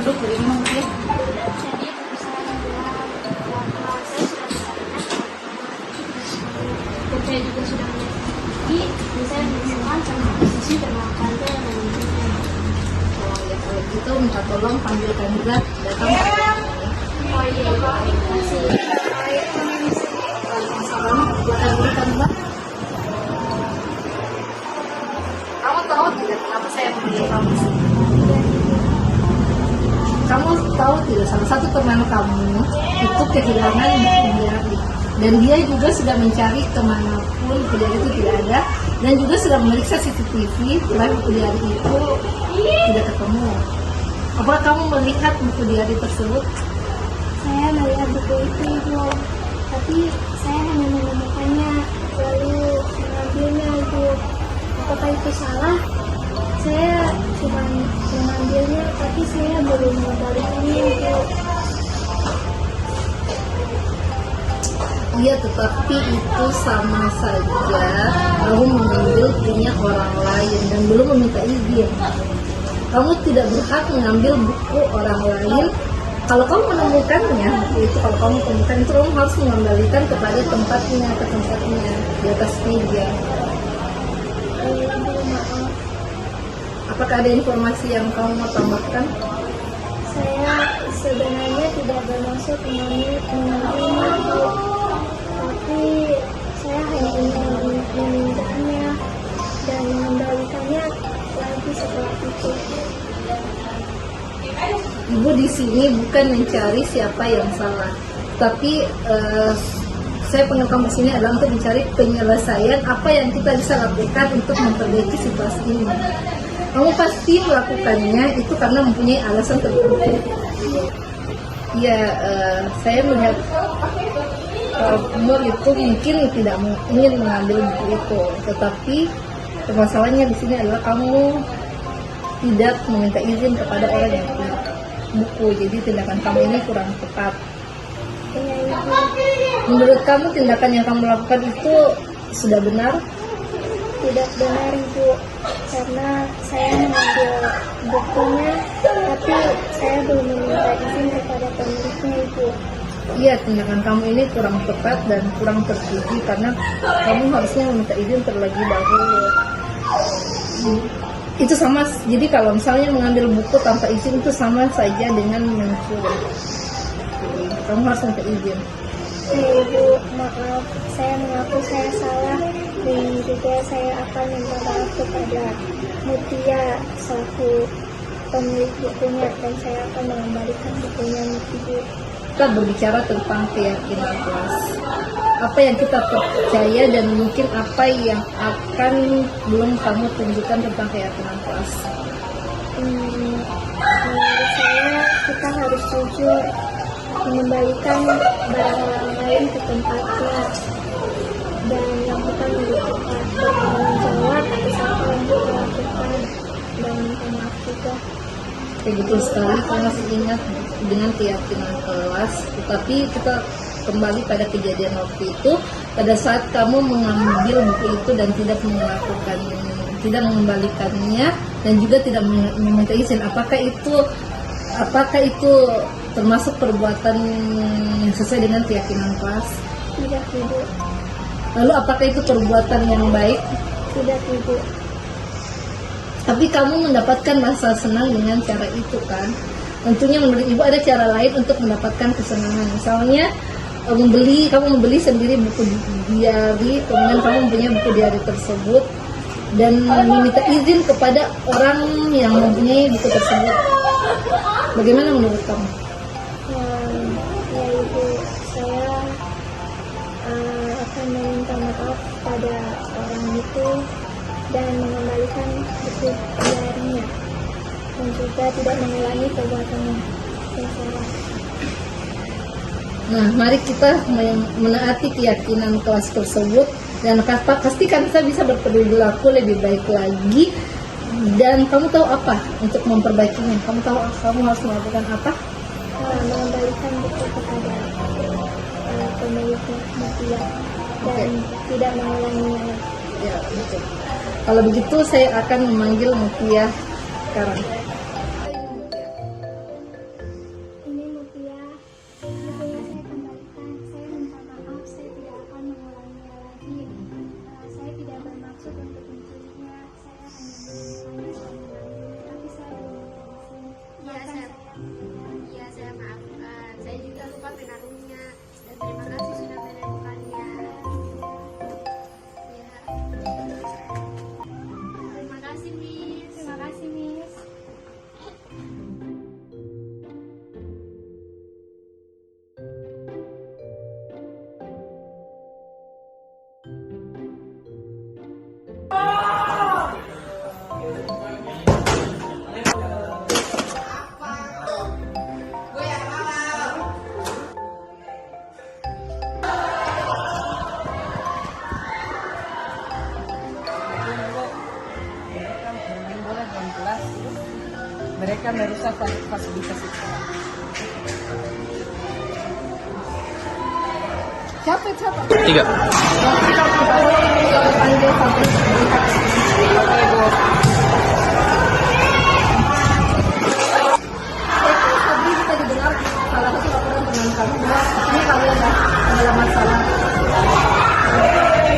duduk bagaimana Mutia? Jadi perpisahan adalah bahwa saya sudah dan saya juga sudah menyadari dan saya menemukan sama posisi bermakan dan menentukan. Oh ya, kalau gitu minta tolong panggilkan juga datang ke Oh iya Pak, terima kasih. Waalaikumsalam. Buatan dulu kan Mbak. Kamu tahu tidak kenapa saya memanggil kamu? Kamu tahu tidak, salah satu teman kamu itu kehilangan buku diari, dan dia juga sudah mencari kemanapun buku diari itu tidak ada, dan juga sudah memeriksa CCTV, tetapi buku diari itu tidak ketemu. Apakah kamu melihat buku diari tersebut? Saya melihat buku itu Ibu, tapi saya hanya menemukannya lalu mengambilnya Ibu. Apakah itu salah? Saya cuma mengambilnya, tapi saya belum mengembalikannya Ibu. Iya, tetapi itu sama saja kamu mengambil punya orang lain dan belum meminta izin. Kamu tidak berhak mengambil buku orang lain. Kalau kamu menemukannya, itu kalau kamu temukan itu kamu harus mengembalikan kepada tempatnya, ke tempatnya di atas meja. Ibu, maaf. Apakah ada informasi yang kamu mau tambahkan? Saya sebenarnya tidak bermaksud mengambilnya Ibu, tapi saya hanya ingin meminjamnya dan mengembalikannya lagi setelah itu. Ibu di sini bukan mencari siapa yang salah, tapi saya panggil kamu di sini adalah untuk mencari penyelesaian apa yang kita bisa lakukan untuk memperbaiki situasi ini. Kamu pasti melakukannya itu karena mempunyai alasan tertentu. Ya, saya melihat umur itu mungkin tidak ingin mengambil buku itu, tetapi permasalahannya di sini adalah kamu tidak meminta izin kepada orang yang punya buku, jadi tindakan kamu ini kurang tepat. Iya Ibu, Menurut kamu tindakan yang kamu lakukan itu sudah benar? tidak benar Ibu, karena saya mengambil bukunya, tapi saya belum meminta izin kepada pemiliknya Ibu. Iya, tindakan kamu ini kurang tepat dan kurang terpuji karena kamu harusnya meminta izin terlebih dahulu. Itu sama, jadi kalau misalnya mengambil buku tanpa izin itu sama saja dengan mencuri. Kamu harus minta izin. Ibu, maaf, saya mengaku saya salah dan juga saya akan minta maaf kepada Mutia selaku pemilik bukunya dan saya akan mengembalikan bukunya Ibu. Kita berbicara tentang keyakinan kelas. Apa yang kita percaya dan mungkin apa yang akan belum kamu tunjukkan tentang keyakinan kelas. Menurut saya kita harus jujur mengembalikan barang orang lain ke tempatnya dan yang kita membutuhkan bertanggung jawab atas apa yang kita lakukan dan minta maaf juga. Kayak betul sekali, kamu masih ingat dengan keyakinan kelas. Tetapi kita kembali pada kejadian waktu itu, pada saat kamu mengambil buku itu dan tidak mengembalikannya dan juga tidak meminta izin. Apakah itu termasuk perbuatan yang sesuai dengan keyakinan kelas? Tidak Ibu, Lalu apakah itu perbuatan yang baik? tidak Ibu. Tapi kamu mendapatkan rasa senang dengan cara itu kan? Tentunya menurut ibu ada cara lain untuk mendapatkan kesenangan. Misalnya kamu membeli sendiri buku diari, kemudian kamu mempunyai buku diari tersebut dan meminta izin kepada orang yang mempunyai buku tersebut. Bagaimana menurut kamu? Ya Ibu, saya akan meminta maaf pada orang itu dan mengembalikan buku diarinya dan juga tidak mengulangi perbuatannya yang salah. Nah, mari kita menaati keyakinan kelas tersebut dan pastikan kita bisa berperilaku lebih baik lagi. Dan kamu tahu apa untuk memperbaikinya? Kamu tahu kamu harus melakukan apa? Mengembalikan buku kepada pemiliknya Mutia dan tidak mengulanginya. Ya, betul. Kalau begitu saya akan memanggil Mutia sekarang. mereka merusak fasilitas sekolah. Siapa? 3. Yang kita panggil sampai Sabri kita didengar salah satu laporan teman kami bahwa ini kalian adalah masalah.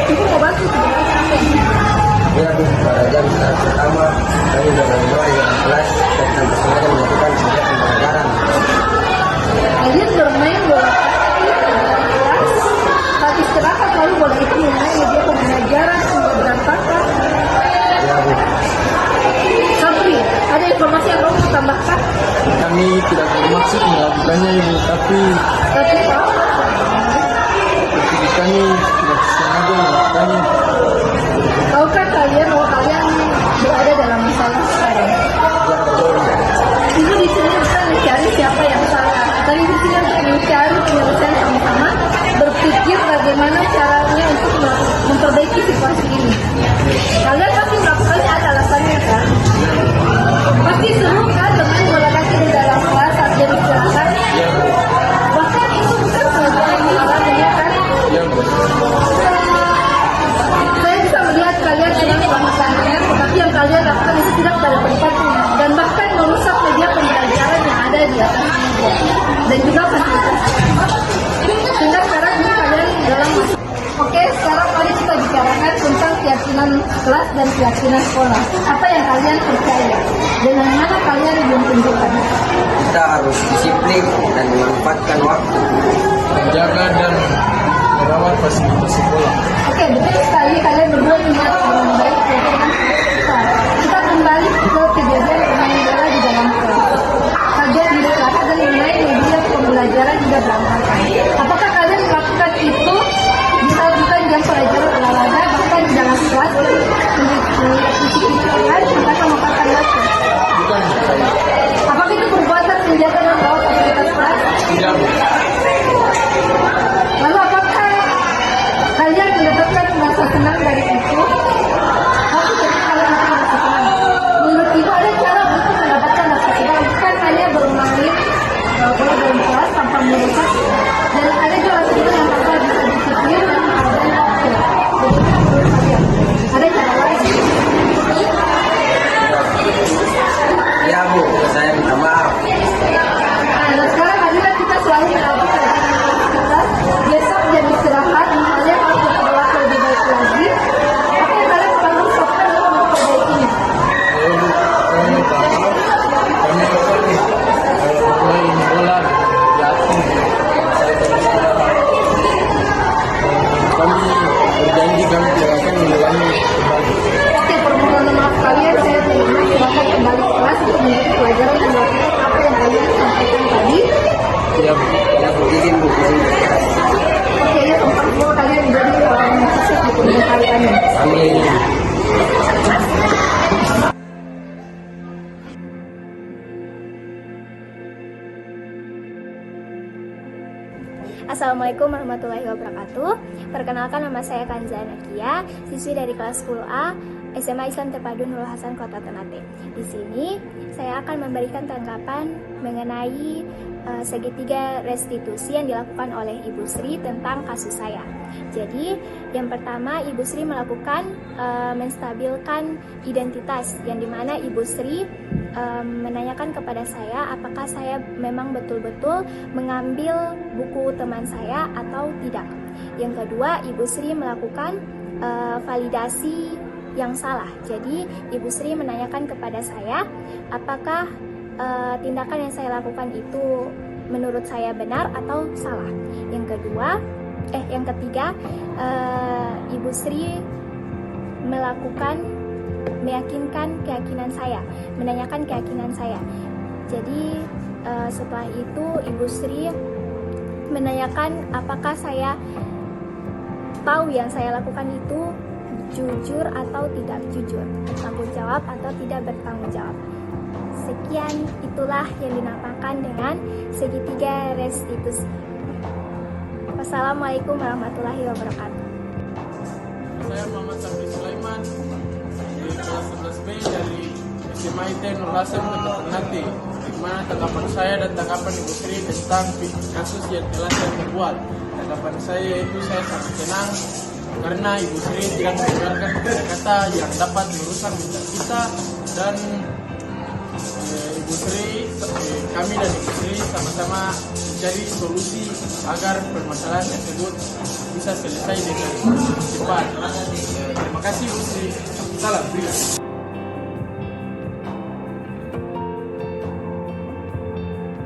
Ibu mau bantu sebenarnya apa yang Ya, Bu, pada jam saat pertama kami sudah mulai dengan kelas dan tanpa sengaja melakukan kegiatan pembelajaran. kalian bermain bola kaki dari kelas saat istirahat lalu bola itu mengenai media pembelajaran hingga berantakan. Ya, Bu, Sabri, ada informasi yang kamu mau tambahkan? Kami tidak bermaksud melakukannya, Ibu, tapi Tapi apa? kami tidak sengaja melakukannya. Tahukah kalian bahwa kalian berada dalam masalah sekarang? Ibu di sini bukan mencari siapa yang salah, tapi di sini untuk mencari penyelesaian sama-sama, berpikir bagaimana caranya untuk memperbaiki situasi ini. Kalian pasti melakukannya ada alasannya kan? Pasti seru kan bermain bola kaki di dalam kelas saat jam istirahat? Bahkan itu bukan pelajaran yang alamiah kan? Saya bisa melihat kalian sedang melakukannya, tetapi yang kalian lakukan itu tidak pada tempatnya dan bahkan merusak media pembelajaran yang ada di atas media dan juga fasilitas. Sehingga sekarang ini kalian dalam Oke, sekarang mari kita bicarakan tentang keyakinan kelas dan keyakinan sekolah. Apa yang kalian percaya? Dengan mana kalian belum tunjukkan? kita harus disiplin dan memanfaatkan waktu. Menjaga dan merawat fasilitas sekolah. Oke, betul sekali kalian berdua ingat dengan baik keyakinan kita kembali ke kejadian bermain bola di dalam kelas. Kalian diselakat dan mengenai media pembelajaran juga berantakan. Apakah kalian melakukan itu bukan jam pelajaran olahraga bahkan di dalam kelas melihat apakah memakai masker? Bukan. Apakah itu perbuatan menjaga dan merawat fasilitas kelas? Tidak, Bu. Lalu apakah kalian mendapatkan merasa senang dari itu? Aku jadi kalian merasa senang. Menurut ibu ada cara untuk mendapatkan rasa senang bukan hanya bermain bola dalam kelas tanpa merusak dan ada juga rasa senang yang tanpa bisa disiplin dan menghargai waktu. Bagaimana menurut kalian? Ada cara lain? Ya, Bu, saya minta maaf. Nah, sekarang marilah kita selalu melakukan kita besok jam istirahat kalian harus berperilaku lebih baik lagi. Apa yang kalian selalu usahakan untuk memperbaikinya? Kami minta maaf. Kami kesal nih. Kalau main bola jatuh. Saya tidak istirahat. Kami berjanji kami tidak akan mengulangi kembali. Oke, permohonan maaf kalian saya terima. Silakan kembali ke kelas untuk mengikuti pelajaran dan melakukan apa yang kalian sampaikan tadi. Ya, Bu. Ya, Bu, izin, Bu, izin. Oke, ya tempat semua kalian menjadi orang yang sukses di kuliah kalian. Amin. Assalamualaikum warahmatullahi wabarakatuh. Perkenalkan, nama saya Kanza Nakia, siswi dari kelas 10A SMA Islam Terpadu Nurul Hasan Kota Ternate. Di sini saya akan memberikan tanggapan mengenai segitiga restitusi yang dilakukan oleh Ibu Sri tentang kasus saya. Jadi, yang pertama Ibu Sri melakukan menstabilkan identitas, yang dimana Ibu Sri menanyakan kepada saya apakah saya memang betul-betul mengambil buku teman saya atau tidak. Yang kedua, Ibu Sri melakukan validasi yang salah. Jadi, Ibu Sri menanyakan kepada saya apakah tindakan yang saya lakukan itu menurut saya benar atau salah. Yang ketiga, Ibu Sri meyakinkan keyakinan saya, menanyakan keyakinan saya. Jadi setelah itu Ibu Sri menanyakan apakah saya tahu yang saya lakukan itu jujur atau tidak jujur, bertanggung jawab atau tidak bertanggung jawab. Sekian, itulah yang dinamakan dengan segitiga restitusi. Wassalamualaikum warahmatullahi wabarakatuh. Saya Muhammad Sabri Sulaiman di kelas 11B dari SMA IT Nur Hasan Ternate. Bagaimana tanggapan saya dan tanggapan Ibu Sri tentang kasus yang telah saya perbuat? Tanggapan saya itu saya sangat senang karena Ibu Sri tidak mengeluarkan kata-kata yang dapat merusak mental kita, dan Ibu Sri, kami dan Ibu Sri sama-sama mencari solusi agar permasalahan tersebut bisa selesai dengan cepat. Terima kasih Ibu Sri. Salam.